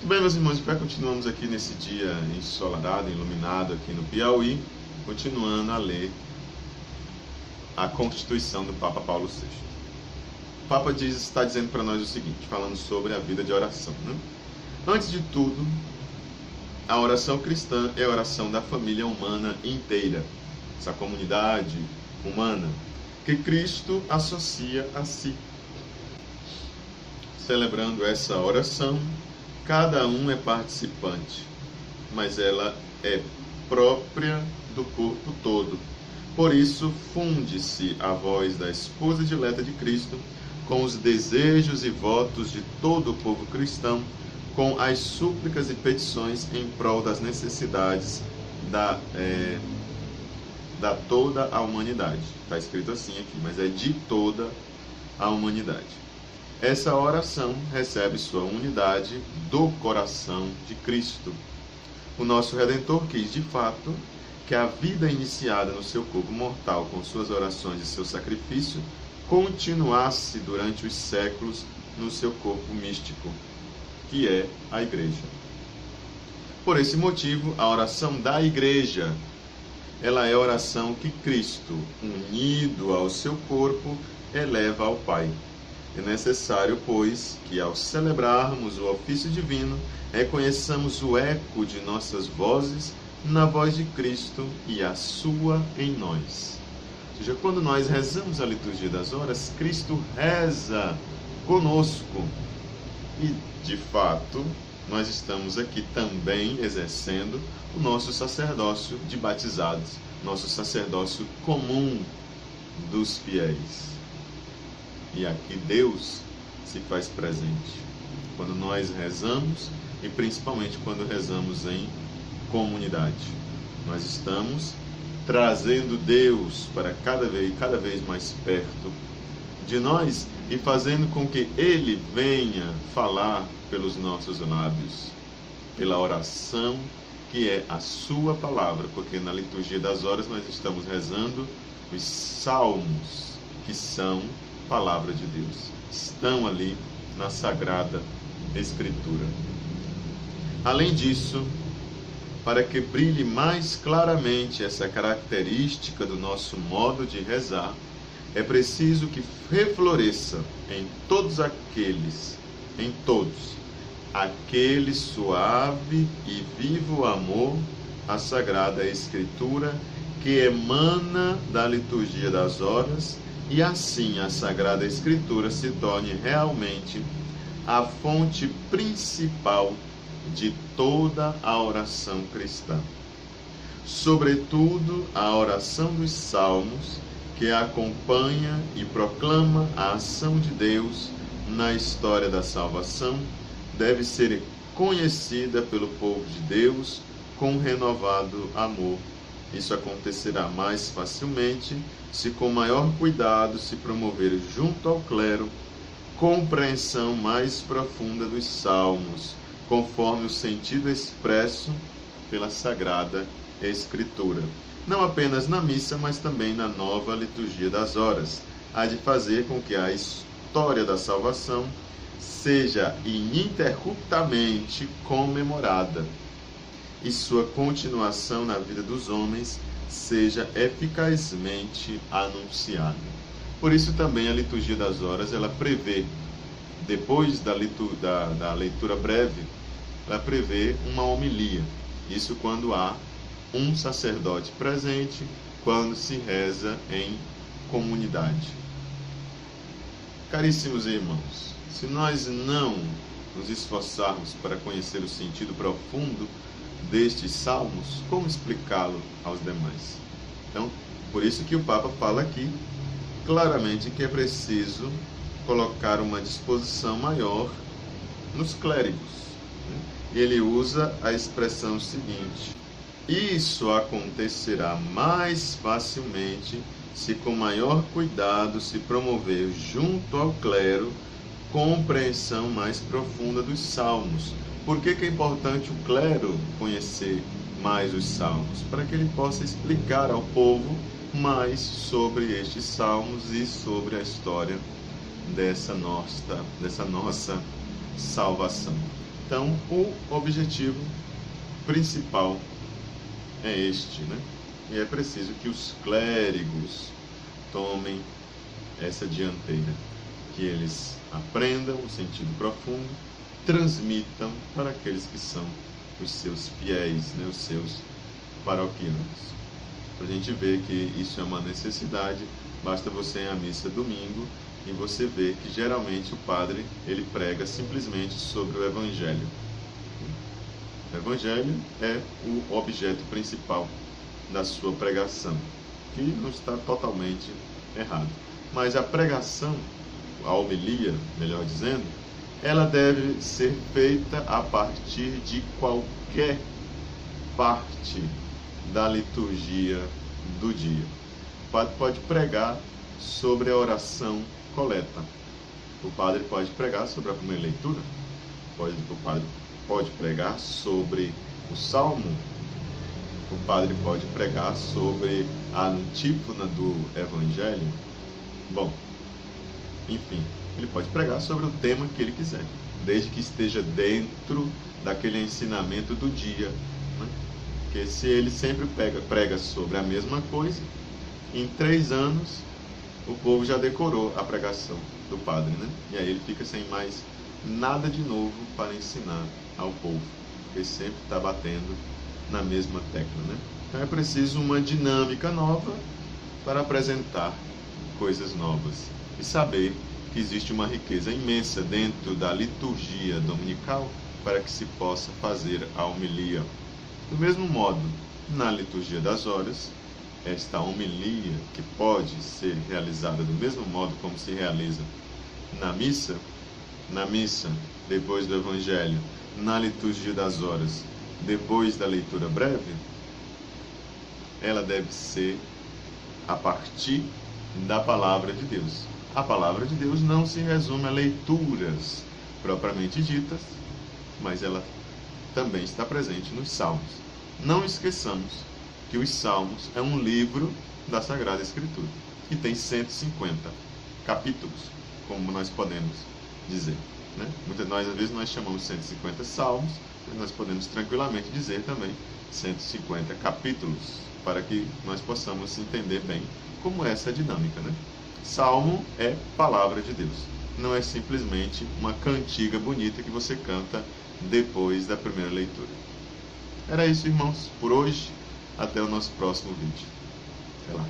Muito bem, meus irmãos, continuamos aqui nesse dia ensolarado, iluminado aqui no Piauí, continuando a ler a Constituição do Papa Paulo VI. O Papa está dizendo para nós o seguinte, falando sobre a vida de oração, né? Antes de tudo, a oração cristã é a oração da família humana inteira, essa comunidade humana que Cristo associa a si. Celebrando essa oração, cada um é participante, mas ela é própria do corpo todo. Por isso, funde-se a voz da esposa dileta de Cristo com os desejos e votos de todo o povo cristão, com as súplicas e petições em prol das necessidades da toda a humanidade. Está escrito assim aqui, mas é de toda a humanidade. Essa oração recebe sua unidade do coração de Cristo. O nosso Redentor quis, de fato, que a vida iniciada no seu corpo mortal com suas orações e seu sacrifício continuasse durante os séculos no seu corpo místico, que é a Igreja. Por esse motivo, a oração da Igreja, ela é a oração que Cristo, unido ao seu corpo, eleva ao Pai. É necessário, pois, que ao celebrarmos o ofício divino, reconheçamos o eco de nossas vozes na voz de Cristo e a sua em nós. Ou seja, quando nós rezamos a liturgia das horas, Cristo reza conosco. E, de fato, nós estamos aqui também exercendo o nosso sacerdócio de batizados, nosso sacerdócio comum dos fiéis. E aqui Deus se faz presente quando nós rezamos e principalmente quando rezamos em comunidade. Nós estamos trazendo Deus para cada vez mais perto de nós e fazendo com que Ele venha falar pelos nossos lábios, pela oração que é a sua palavra, porque na liturgia das horas nós estamos rezando os salmos que são palavra de Deus, estão ali na Sagrada Escritura. Além disso, para que brilhe mais claramente essa característica do nosso modo de rezar, é preciso que refloresça em todos aquele suave e vivo amor à Sagrada Escritura que emana da liturgia das horas, e assim a Sagrada Escritura se torne realmente a fonte principal de toda a oração cristã. Sobretudo, a oração dos Salmos, que acompanha e proclama a ação de Deus na história da salvação, deve ser conhecida pelo povo de Deus com renovado amor. Isso acontecerá mais facilmente se com maior cuidado se promover junto ao clero compreensão mais profunda dos salmos, conforme o sentido expresso pela Sagrada Escritura. Não apenas na missa, mas também na nova liturgia das horas. Há de fazer com que a história da salvação seja ininterruptamente comemorada e sua continuação na vida dos homens seja eficazmente anunciada. Por isso também a liturgia das horas, ela prevê, depois da leitura breve, ela prevê uma homilia. Isso quando há um sacerdote presente, quando se reza em comunidade. Caríssimos irmãos, se nós não nos esforçarmos para conhecer o sentido profundo destes salmos, como explicá-lo aos demais? Então, por isso que o Papa fala aqui claramente que é preciso colocar uma disposição maior nos clérigos. E ele usa a expressão seguinte: isso acontecerá mais facilmente se com maior cuidado se promover junto ao clero compreensão mais profunda dos salmos. Por que é importante o clero conhecer mais os salmos? Para que ele possa explicar ao povo mais sobre estes salmos e sobre a história dessa nossa salvação. Então, o objetivo principal é este, né? E é preciso que os clérigos tomem essa dianteira, que eles aprendam o sentido profundo, transmitam para aqueles que são os seus fiéis, né? Os seus paroquianos. Para a gente ver que isso é uma necessidade, basta você ir à missa domingo e você vê que geralmente o padre ele prega simplesmente sobre o Evangelho. O Evangelho é o objeto principal da sua pregação, que não está totalmente errado. Mas a pregação, a homilia, melhor dizendo, ela deve ser feita a partir de qualquer parte da liturgia do dia. O padre pode pregar sobre a oração coleta. O padre pode pregar sobre a primeira leitura. O padre pode pregar sobre o salmo. O padre pode pregar sobre a antífona do evangelho. Bom, enfim, ele pode pregar sobre o tema que ele quiser, desde que esteja dentro daquele ensinamento do dia, né? Porque se ele sempre prega sobre a mesma coisa, em 3 anos o povo já decorou a pregação do padre, né? E aí ele fica sem mais nada de novo para ensinar ao povo, porque sempre está batendo na mesma tecla, né? Então é preciso uma dinâmica nova para apresentar coisas novas e saber que existe uma riqueza imensa dentro da liturgia dominical para que se possa fazer a homilia. Do mesmo modo, na liturgia das horas, esta homilia, que pode ser realizada do mesmo modo como se realiza na missa, depois do Evangelho, na liturgia das horas, depois da leitura breve, ela deve ser a partir da Palavra de Deus. A Palavra de Deus não se resume a leituras propriamente ditas, mas ela também está presente nos Salmos. Não esqueçamos que os Salmos é um livro da Sagrada Escritura, que tem 150 capítulos, como nós podemos dizer, né? Às vezes nós chamamos 150 Salmos, mas nós podemos tranquilamente dizer também 150 capítulos, para que nós possamos entender bem como é essa dinâmica, né? Salmo é palavra de Deus, não é simplesmente uma cantiga bonita que você canta depois da primeira leitura. Era isso, irmãos, por hoje. Até o nosso próximo vídeo. Até lá.